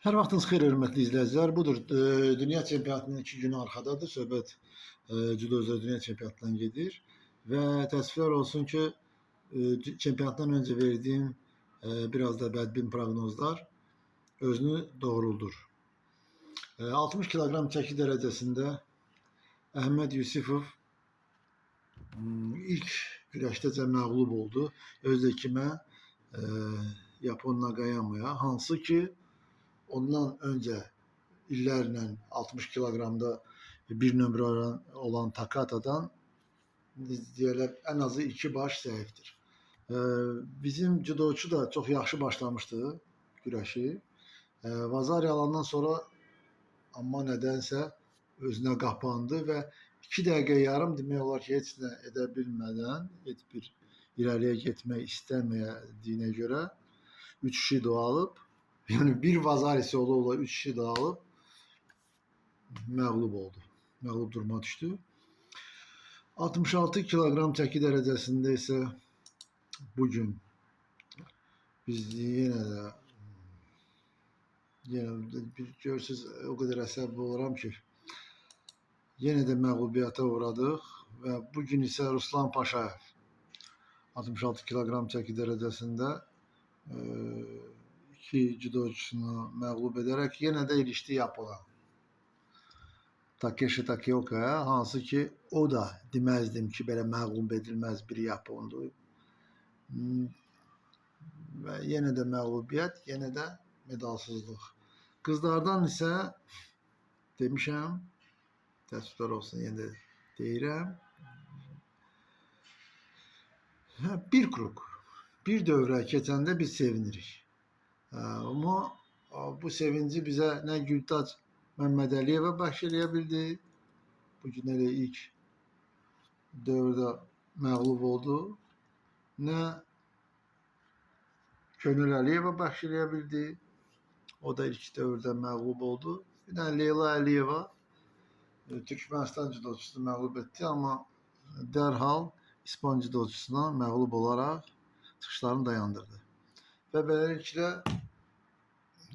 Her vaxtınız xeyir hörmətli izləyicilər. Budur, dünya çempionatının 2 günü arxadadır. Söhbət Cüdo üzrə dünya çempionatından gedir və təəssüflər olsun ki, çempionatdan öncə verdiyim biraz da bədbin proqnozlar özünü doğruldur. 60 kiloqram çəki dərəcəsində Əhməd Yusifov ilk güləşdəcə məğlub oldu. Özü də kimə? Yapon Nagayama'ya, hansı ki ondan öncə illərlə 60 kiloqramda bir nömrə olan Takatadan deyirlər ən azı 2 baş zəifdir. Bizim judoçu da çox yaxşı başlamışdı güləşi. Vazari alandan sonra amma nədənsə özünə qapandı və 2 dəqiqə yarım demək olar ki, heç nə edə bilmədən, heç bir irəliyə getmək istəmədiyinə görə 3 şido alıb, yəni bir Vazarisi ola 3 şido alıb məğlub oldu. Məğlub duruma düşdü. 66 kiloqram çəki dərəcəsində isə bugün biz yenə bir görürsüz, o qədər əsəbli oluram ki, yenə də məğlubiyyətə uğradıq və bugün isə Ruslan Paşayev 66 kiloqram çəki dərəcəsində iki judoçusunu məğlub edərək yenə də ilişdi Yapona. Takeshi Takeoka'ya, hansı ki o da deməzdim ki, belə məğlub edilməz bir Yapondur. Və yenə də məğlubiyyət, yenə də medalsızlıq. Qızlardan isə demişəm, təəssüflər olsun, yenə də deyirəm. Bir kruk, bir dövrə keçəndə biz sevinirik. Amma bu sevinci bizə nə Gültac Məmmədəliyeva bəxş eləyə bildi. Bugün elə ilk dövrdə məğlub oldu. Nə Könül Əliyeva bəxş eləyə bildi. O da ilk dövrdə məğlub oldu. Bir də Leyla Əliyeva Türkmənistan judoçusunu məğlub etdi, amma dərhal İspan judoçusuna məğlub olaraq çıxışlarını dayandırdı. Və beləliklə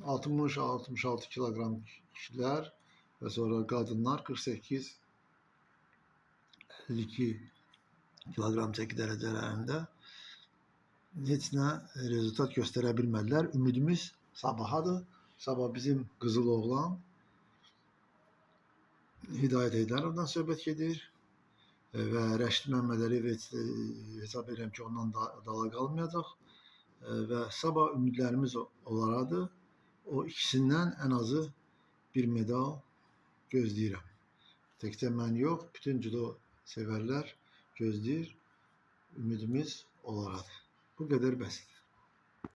60-66 kiloqram kişilər və sonra qadınlar 48-52 kiloqram çəki dərəcələrində heç nə rezultat göstərə bilmədilər. Ümidimiz sabahadır. Sabah bizim qızıl oğlan Hidayət Heydarovdan söhbət gedir və Rəşid Məmmədəliyev hesab edirəm ki, ondan dala qalmayacaq və sabah ümidlərimiz onlardadır. O ikisindən ən azı bir medal gözləyirəm. Təkcə mən yox, bütün judo sevərlər gözləyir. Ümidimiz onlardadır. Bu qədər bəsdir.